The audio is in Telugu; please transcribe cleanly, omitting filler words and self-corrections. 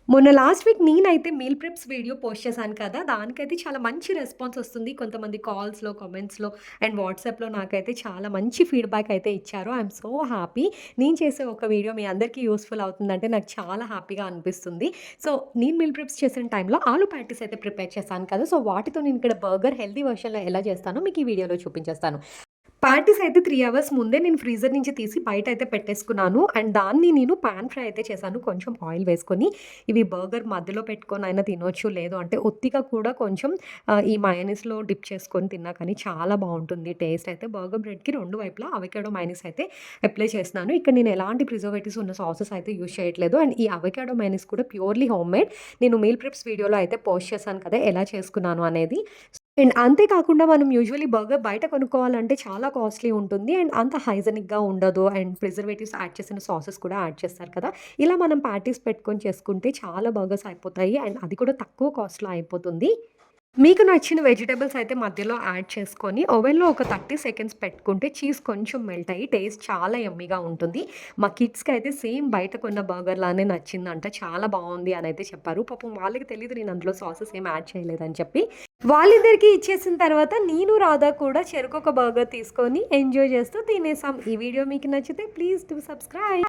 మొన్న లాస్ట్ వీక్ నేనైతే మీల్ ప్రిప్స్ వీడియో పోస్ట్ చేశాను కదా! దానికైతే చాలా మంచి రెస్పాన్స్ ఒస్తుంది. కొంతమంది కాల్స్‌లో, కామెంట్స్‌లో అండ్ వాట్సాప్‌లో నాకైతే చాలా మంచి ఫీడ్‌బ్యాక్ అయితే ఇచ్చారు. I'm so happy. నేను చేసే ఒక వీడియో మీ అందరికీ యూజ్‌ఫుల్ అవుతుందంటే నాకు చాలా హ్యాపీగా అనిపిస్తుంది. సో, నేను మీల్ ప్రిప్స్ చేసిన టైంలో ఆలు ప్యాటీస్ అయితే ప్రిపేర్ చేశాను కదా! సో, వాటితో నేను ఇక్కడ బర్గర్ హెల్తీ వెర్షన్‌లో ఎలా చేస్తానో మీకు ఈ వీడియోలో చూపించేస్తాను. పార్టీస్ అయితే 3 అవర్స్ ముందే నేను ఫ్రీజర్ నుంచి తీసి బయటయితే పెట్టేసుకున్నాను. అండ్ దాన్ని నేను పాన్ ఫ్రై అయితే చేశాను. కొంచెం ఆయిల్ వేసుకొని, ఇవి బర్గర్ మధ్యలో పెట్టుకొనైనా తినొచ్చు. లేదు అంటే ఒత్తిగా కూడా కొంచెం ఈ మయోనీస్‌లో డిప్ చేసుకొని తిన్నా కానీ చాలా బావుంటుంది టేస్ట్ అయితే. బర్గర్ బ్రెడ్‌కి 2 వైపులా అవకాడో మయోనీస్ అయితే అప్లై చేస్తున్నాను. ఇక్కడ నేను ఎలాంటి ప్రిజర్వేటివ్స్ ఉన్న సాసెస్ అయితే యూజ్ చేయట్లేదు. అండ్ ఈ అవకాడో మయోనీస్ కూడా ప్యూర్‌లీ హోమ్‌మేడ్. నేను మీల్ ప్రిప్స్ వీడియోలో అయితే పోస్ట్ చేశాను కదా! ఎలా చేసుకున్నాను అనేది. అండ్ అంతే కాకుండా మనం యూజువల్లీ బర్గర్ బయట కొనుక్కోవాలంటే చాలా కాస్ట్‌లీ ఉంటుంది. అండ్ అంత హైజెనిక్‌గా ఉండదు. అండ్ ప్రిజర్వేటివ్స్ యాడ్ చేసిన సాసెస్ కూడా యాడ్ చేస్తారు కదా! ఇలా మనం ప్యాటీస్ పెట్టుకొని చేసుకుంటే చాలా బర్గర్స్ అయిపోతాయి. అండ్ అది కూడా తక్కువ కాస్ట్‌లో అయిపోతుంది. మీకు నచ్చిన వెజిటబుల్స్ అయితే మధ్యలో యాడ్ చేసుకొని ఓవెన్‌లో ఒక 30 సెకండ్స్ పెట్టుకుంటే చీజ్ కొంచెం మెల్ట్ అయ్యి టేస్ట్ చాలా యమ్మీగా ఉంటుంది. మా కిడ్స్‌కైతే సేమ్ బయట కొన్న బర్గర్ లానే నచ్చిందంట. చాలా బావుంది అనైతే చెప్పారు. పాపం వాళ్ళకి తెలీదు నేను అందులో సాసెస్ ఏమి యాడ్ చేయలేదని చెప్పి. వాళ్ళిద్దరికీ ఇచ్చేసిన తర్వాత నేను, రాధా కూడా చెరొకొక బర్గర్ తీసుకొని ఎంజాయ్ చేస్తూ తినేసాం. ఈ వీడియో మీకు నచ్చితే ప్లీజ్ డూ సబ్స్క్రైబ్.